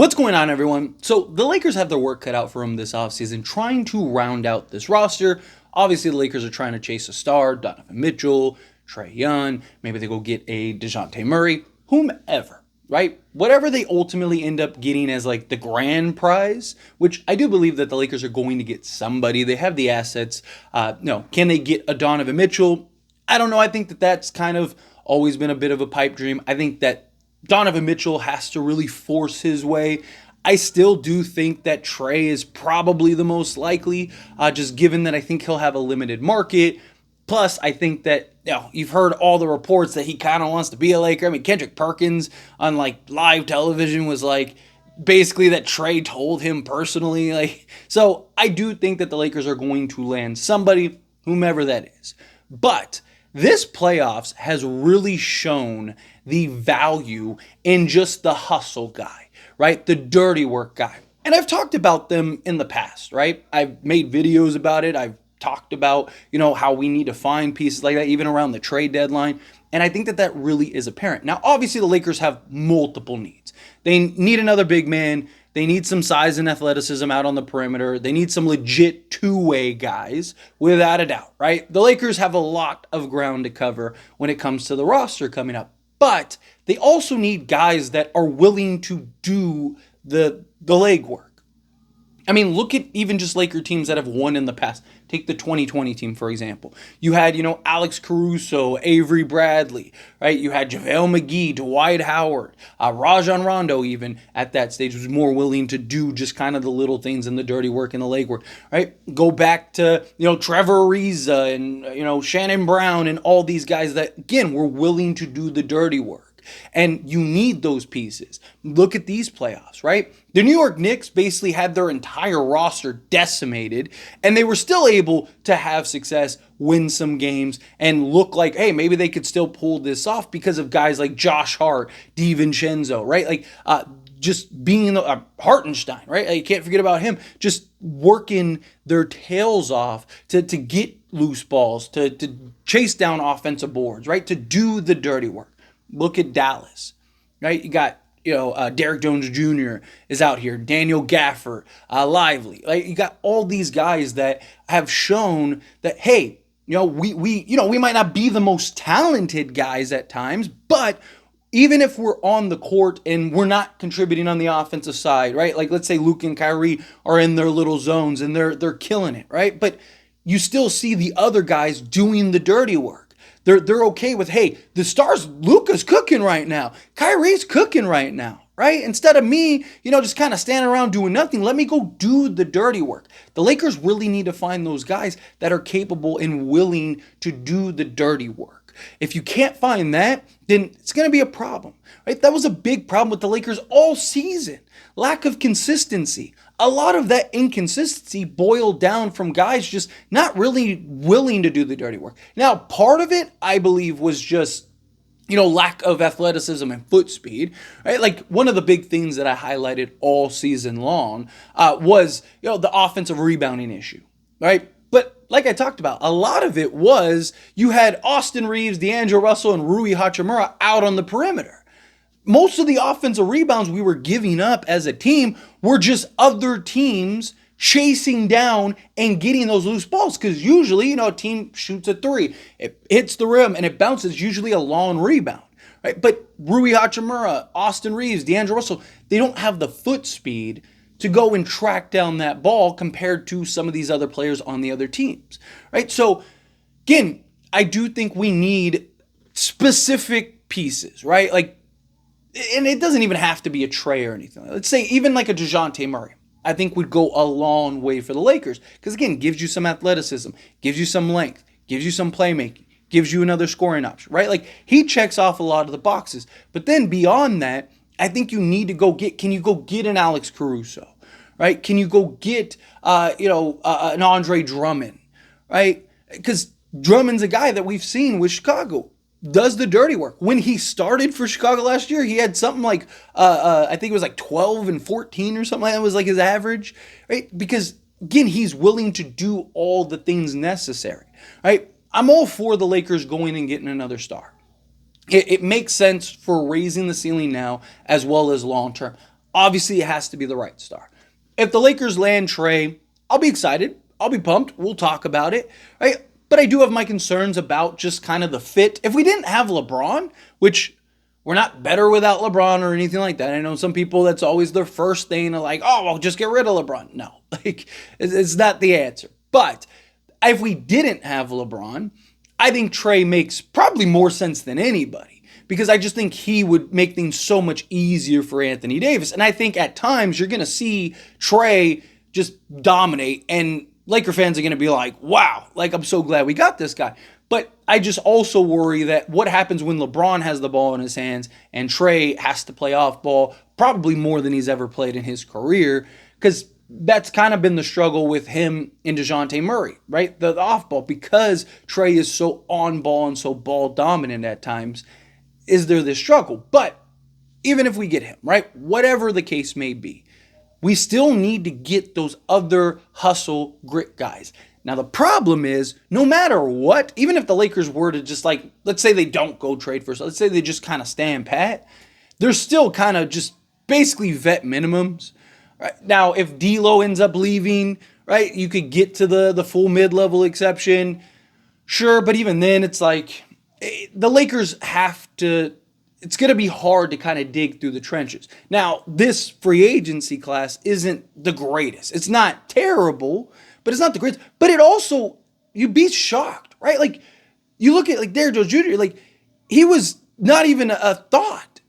What's going on, everyone? So the Lakers have their work cut out for them this offseason, trying to round out this roster. Obviously, the Lakers are trying to chase a star, Donovan Mitchell, Trae Young. Maybe they go get a DeJounte Murray, whomever, right? Whatever they ultimately end up getting as like the grand prize, which I do believe that the Lakers are going to get somebody. They have the assets. No, can they get a Donovan Mitchell? I don't know. I think that that's kind of always been a bit of a pipe dream. I think that Donovan Mitchell has to really force his way. I still do think that Trae is probably the most likely, just given that I think he'll have a limited market. Plus, I think that you've heard all the reports that he kind of wants to be a Laker. I mean, Kendrick Perkins on like live television was like basically that Trae told him personally. So I do think that the Lakers are going to land somebody, whomever that is. But this playoffs has really shown the value in just the hustle guy, right? The dirty work guy. And I've talked about them in the past, right? I've made videos about it. I've talked about, how we need to find pieces like that, even around the trade deadline. And I think that that really is apparent. Now, obviously, the Lakers have multiple needs. They need another big man. They need some size and athleticism out on the perimeter. They need some legit two-way guys, without a doubt, right? The Lakers have a lot of ground to cover when it comes to the roster coming up. But they also need guys that are willing to do the legwork. I mean, look at even just Laker teams that have won in the past. Take the 2020 team, for example. You had, Alex Caruso, Avery Bradley, right? You had JaVale McGee, Dwight Howard, Rajon Rondo even at that stage was more willing to do just kind of the little things and the dirty work and the legwork, right? Go back to, Trevor Ariza and, Shannon Brown and all these guys that, again, were willing to do the dirty work. And you need those pieces. Look at these playoffs, right? The New York Knicks basically had their entire roster decimated, and they were still able to have success, win some games, and look like, hey, maybe they could still pull this off because of guys like Josh Hart, DiVincenzo, right? Just being Hartenstein, right? You can't forget about him. Just working their tails off to get loose balls, to chase down offensive boards, right? To do the dirty work. Look at Dallas, right? You got, Derrick Jones Jr. is out here, Daniel Gafford, Lively. You got all these guys that have shown that, hey, we might not be the most talented guys at times, but even if we're on the court and we're not contributing on the offensive side, right? Like, let's say Luke and Kyrie are in their little zones and they're killing it, right? But you still see the other guys doing the dirty work. They're okay with, hey, the stars, Luka's cooking right now. Kyrie's cooking right now, right? Instead of me, just kind of standing around doing nothing, let me go do the dirty work. The Lakers really need to find those guys that are capable and willing to do the dirty work. If you can't find that, then it's going to be a problem, right? That was a big problem with the Lakers all season. Lack of consistency. A lot of that inconsistency boiled down from guys just not really willing to do the dirty work. Now, part of it, I believe, was just, lack of athleticism and foot speed, right? Like, one of the big things that I highlighted all season long was, the offensive rebounding issue, right? But like I talked about, a lot of it was you had Austin Reeves, D'Angelo Russell, and Rui Hachimura out on the perimeter. Most of the offensive rebounds we were giving up as a team were just other teams chasing down and getting those loose balls. Because usually, a team shoots a three, it hits the rim, and it bounces, usually a long rebound. Right? But Rui Hachimura, Austin Reeves, D'Angelo Russell, they don't have the foot speed to go and track down that ball compared to some of these other players on the other teams. Right? So, again, I do think we need specific pieces, right? And it doesn't even have to be a Trae or anything. Let's say even like a DeJounte Murray, I think would go a long way for the Lakers. Because again, gives you some athleticism, gives you some length, gives you some playmaking, gives you another scoring option, right? He checks off a lot of the boxes. But then beyond that, I think you need to can you go get an Alex Caruso, right? Can you go get, an Andre Drummond, right? Because Drummond's a guy that we've seen with Chicago. Does the dirty work. When he started for Chicago last year, he had something like, I think it was like 12 and 14 or something like that was like his average, right? Because, again, he's willing to do all the things necessary, right? I'm all for the Lakers going and getting another star. It makes sense for raising the ceiling now as well as long term. obviously it has to be the right star. If the Lakers land Trey, I'll be excited. I'll be pumped. We'll talk about it, right? But I do have my concerns about just kind of the fit. If we didn't have LeBron, which we're not better without LeBron or anything like that. I know some people, that's always their first thing. They're like, oh, well, just get rid of LeBron. No, like it's not the answer. But if we didn't have LeBron, I think Trey makes probably more sense than anybody, because I just think he would make things so much easier for Anthony Davis. And I think at times you're going to see Trey just dominate, and Laker fans are going to be like, wow, like I'm so glad we got this guy. But I just also worry that what happens when LeBron has the ball in his hands and Trey has to play off ball, probably more than he's ever played in his career, because that's kind of been the struggle with him and DeJounte Murray, right? The off ball, because Trey is so on ball and so ball dominant at times, is there this struggle? But even if we get him, right, whatever the case may be, we still need to get those other hustle grit guys. Now, the problem is, no matter what, even if the Lakers were to just like, let's say they don't go trade first, let's say they just kind of stand pat, they're still kind of just basically vet minimums. Right? Now, if D'Lo ends up leaving, right, you could get to the full mid-level exception. Sure, but even then, it's like the Lakers have to, it's going to be hard to kind of dig through the trenches. Now, this free agency class isn't the greatest. It's not terrible, but it's not the greatest. But it also, you'd be shocked, right? Like, you look at like Derrick Jones Jr., like, he was not even a thought,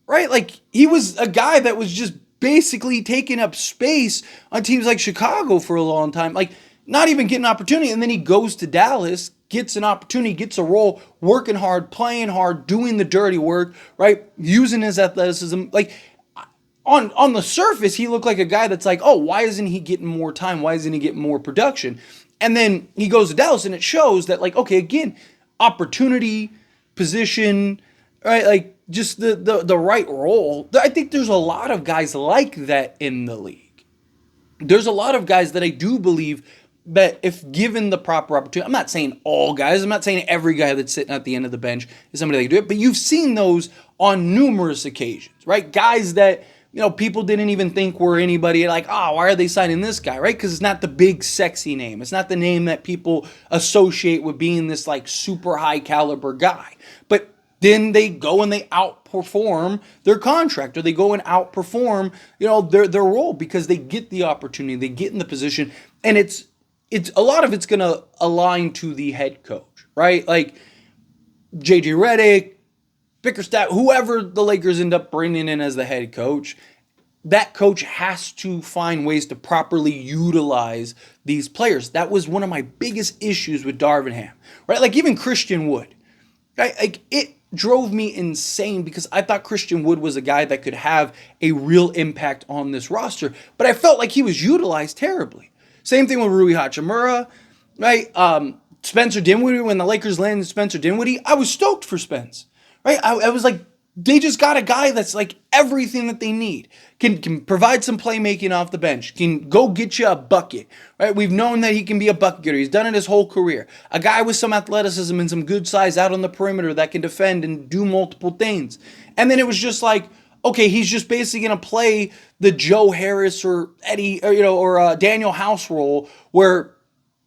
right? Like, he was a guy that was just basically taking up space on teams like Chicago for a long time, like, not even getting an opportunity. And then he goes to Dallas, gets an opportunity, gets a role, working hard, playing hard, doing the dirty work, right? Using his athleticism. Like, on the surface, he looked like a guy that's like, oh, why isn't he getting more time? Why isn't he getting more production? And then he goes to Dallas, and it shows that, like, okay, again, opportunity, position, right? Like, just the right role. I think there's a lot of guys like that in the league. There's a lot of guys that I do believe that if given the proper opportunity, I'm not saying all guys, I'm not saying every guy that's sitting at the end of the bench is somebody that can do it, but you've seen those on numerous occasions, right? Guys that, you know, people didn't even think were anybody, like, oh, why are they signing this guy, right? Because it's not the big sexy name. It's not the name that people associate with being this like super high caliber guy. But then they go and they outperform their contract, or they go and outperform, you know, their role, because they get the opportunity, they get in the position, and it's a lot of it's going to align to the head coach, right? Like JJ Redick, Bickerstaff, whoever the Lakers end up bringing in as the head coach, that coach has to find ways to properly utilize these players. That was one of my biggest issues with Darvin Ham, right? Like even Christian Wood, right? Like it drove me insane, because I thought Christian Wood was a guy that could have a real impact on this roster, but I felt like he was utilized terribly. Same thing with Rui Hachimura, right? Spencer Dinwiddie, when the Lakers landed Spencer Dinwiddie, I was stoked for Spence, right? I was like, they just got a guy that's like everything that they need. Can provide some playmaking off the bench. Can go get you a bucket, right? We've known that he can be a bucket getter. He's done it his whole career. A guy with some athleticism and some good size out on the perimeter that can defend and do multiple things. And then it was just like, okay, he's just basically going to play the Joe Harris or Eddie, or, you know, or Daniel House role, where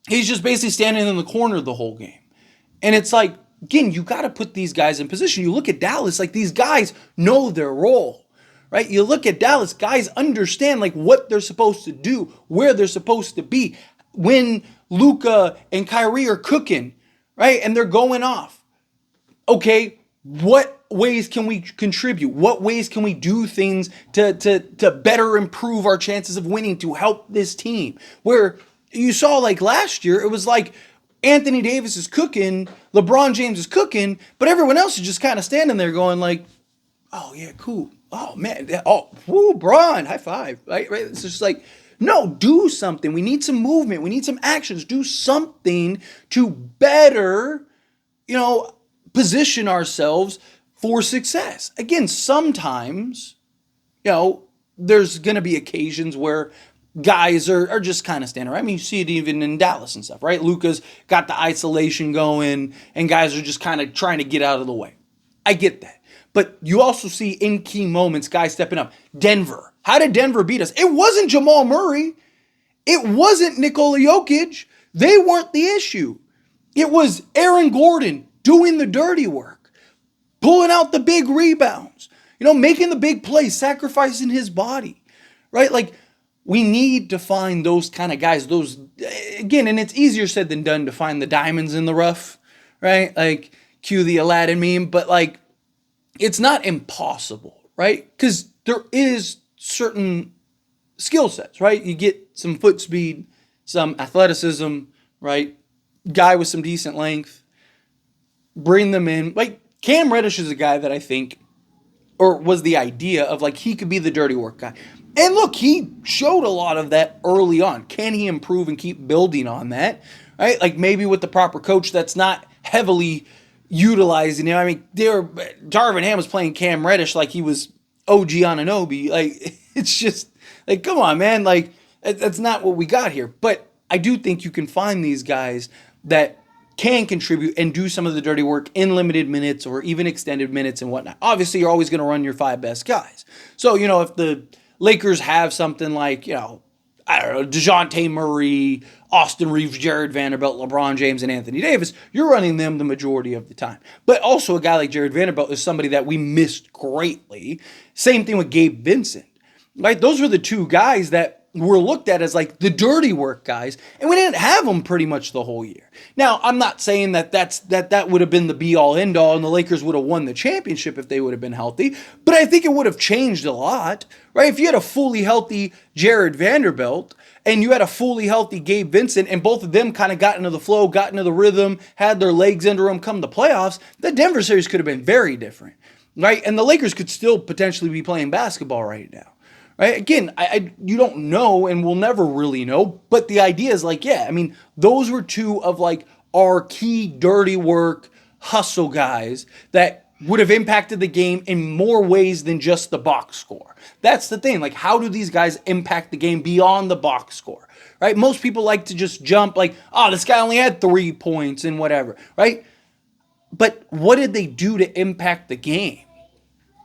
he's just basically standing in the corner the whole game. And it's like, again, you got to put these guys in position. You look at Dallas, like these guys know their role, right? You look at Dallas, guys understand like what they're supposed to do, where they're supposed to be. When Luka and Kyrie are cooking, right, and they're going off, okay, what ways can we contribute? What ways can we do things to better improve our chances of winning, to help this team? Where you saw like last year, it was like Anthony Davis is cooking, LeBron James is cooking, but everyone else is just kind of standing there going like, oh yeah, cool. Oh man, oh, woo, Bron, high five, right? It's just like, no, do something. We need some movement. We need some actions. Do something to better, you know, position ourselves for success. Again, sometimes, you know, there's going to be occasions where guys are just kind of standing around. I mean, you see it even in Dallas and stuff, right? Luka's got the isolation going, and guys are just kind of trying to get out of the way. I get that. But you also see in key moments guys stepping up. Denver, How did Denver beat us? It wasn't Jamal Murray. It wasn't Nikola Jokic. They weren't the issue. It was Aaron Gordon doing the dirty work, pulling out the big rebounds, making the big plays, sacrificing his body, right? Like, we need to find those kind of guys. Those, again, and it's easier said than done to find the diamonds in the rough, right? Like, cue the Aladdin meme, but like, it's not impossible, right? Because there is certain skill sets, right? You get some foot speed, some athleticism, right? Guy with some decent length, bring them in. Like, Cam Reddish is a guy that I think, or was the idea of, like, he could be the dirty work guy. And look, he showed a lot of that early on. Can he improve and keep building on that, right? Like, maybe with the proper coach that's not heavily utilizing him. I mean, Darvin Ham was playing Cam Reddish like he was OG Anunoby. Like, it's just, like, come on, man. Like, that's not what we got here. But I do think you can find these guys that can contribute and do some of the dirty work in limited minutes or even extended minutes and whatnot. Obviously, you're always going to run your 5 best guys. So, if the Lakers have something like, I don't know, DeJounte Murray, Austin Reeves, Jared Vanderbilt, LeBron James, and Anthony Davis, you're running them the majority of the time. But also a guy like Jared Vanderbilt is somebody that we missed greatly. Same thing with Gabe Vincent, right? Those were the two guys that were looked at as like the dirty work guys, and we didn't have them pretty much the whole year. Now, I'm not saying that that would have been the be-all, end-all, and the Lakers would have won the championship if they would have been healthy, but I think it would have changed a lot, right? If you had a fully healthy Jared Vanderbilt, and you had a fully healthy Gabe Vincent, and both of them kind of got into the flow, got into the rhythm, had their legs under them come the playoffs, the Denver series could have been very different, right? And the Lakers could still potentially be playing basketball right now. Right? Again, you don't know and we'll never really know, but the idea is like, yeah, I mean, those were two of like our key dirty work hustle guys that would have impacted the game in more ways than just the box score. That's the thing. Like, how do these guys impact the game beyond the box score? Right? Most people like to just jump like, oh, this guy only had 3 points and whatever, right? But what did they do to impact the game?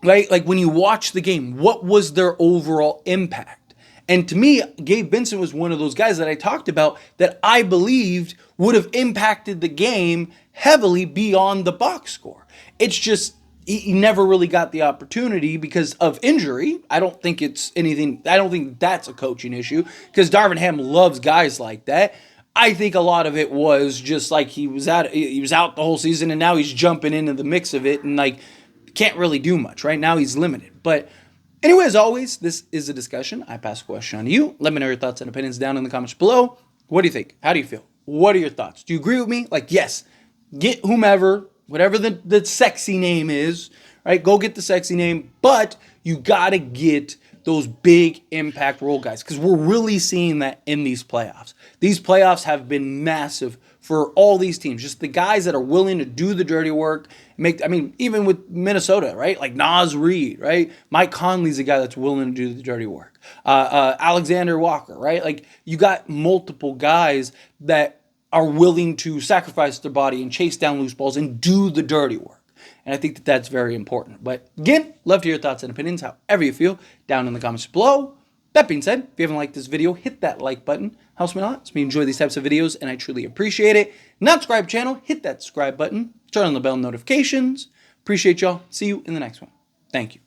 Right? Like, when you watch the game, what was their overall impact? And to me, Gabe Vincent was one of those guys that I talked about that I believed would have impacted the game heavily beyond the box score. It's just, he never really got the opportunity because of injury. I don't think that's a coaching issue because Darvin Ham loves guys like that. I think a lot of it was just like he was out the whole season and now he's jumping into the mix of it and like, can't really do much. Right now he's limited. But anyway, as always, this is a discussion. I pass a question on to you. Let me know your thoughts and opinions down in the comments below. What do you think? How do you feel? What are your thoughts? Do you agree with me? Like, yes, get whomever, whatever the sexy name is, right? Go get the sexy name, but you got to get those big impact role guys because we're really seeing that in these playoffs. These playoffs have been massive for all these teams. Just the guys that are willing to do the dirty work. Even with Minnesota, right? Like Naz Reid, right? Mike Conley's a guy that's willing to do the dirty work. Alexander Walker, right? Like, you got multiple guys that are willing to sacrifice their body and chase down loose balls and do the dirty work. And I think that that's very important. But again, love to hear your thoughts and opinions, however you feel, down in the comments below. That being said, if you haven't liked this video, hit that like button. Helps me a lot. It's me enjoy these types of videos, and I truly appreciate it. Not subscribe channel, hit that subscribe button. Turn on the bell notifications. Appreciate y'all. See you in the next one. Thank you.